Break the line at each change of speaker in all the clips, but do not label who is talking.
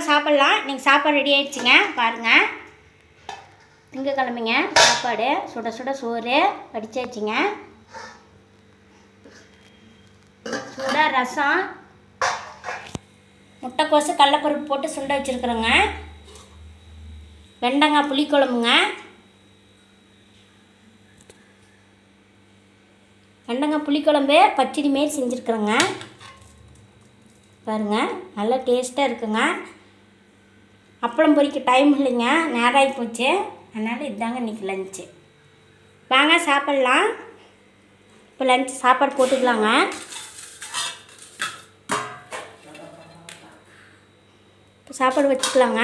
சாப்பிட்லாம். நீங்கள் சாப்பாடு ரெடி ஆகிடுச்சிங்க பாருங்கள். திங்கக்கிழமைங்க சாப்பாடு சுட சுட சோறு வடிச்சாச்சுங்க. சூட ரசம், முட்டைக்கோசு கடலப்பருப்பு போட்டு சுண்ட வச்சுருக்குறோங்க. வெண்டங்காய் புளிக்குழம்புங்க. வெண்டங்காய் புளிக்குழம்பு பச்சடி மாரி செஞ்சுருக்குறோங்க. பாருங்கள் நல்லா டேஸ்ட்டாக இருக்குங்க. அப்பளம் பொரிக்க டைம் இல்லைங்க, நேரம் ஆகி போச்சு. அதனால் இதுதாங்க இன்றைக்கி லஞ்சு. வாங்க சாப்பிட்லாம். இப்போ லஞ்சு சாப்பாடு போட்டுக்கலாங்க. இப்போ சாப்பாடு வச்சுக்கலாங்க.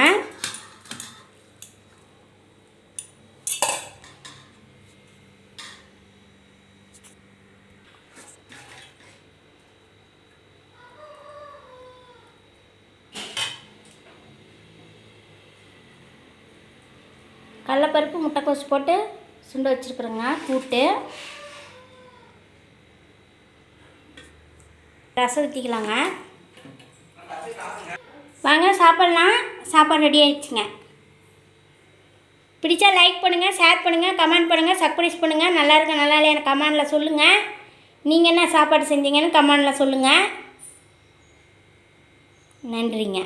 கடலப்பருப்பு முட்டைக்கோசு போட்டு சுண்ட வச்சுருக்குறோங்க. கூட்டு ரசம் ஊற்றிக்கலாங்க. வாங்க சாப்பிட்லாம். சாப்பாடு ரெடி ஆகிடுச்சிங்க. பிடிச்சா லைக் பண்ணுங்கள், ஷேர் பண்ணுங்கள், கமெண்ட் பண்ணுங்கள், சப்ஸ்கிரைப் பண்ணுங்கள். நல்லா இருக்கா நல்லா இல்லையா எனக்கு கமெண்டில் சொல்லுங்கள். நீங்கள் என்ன சாப்பாடு செஞ்சீங்கன்னு கமெண்டில் சொல்லுங்கள். நன்றிங்க.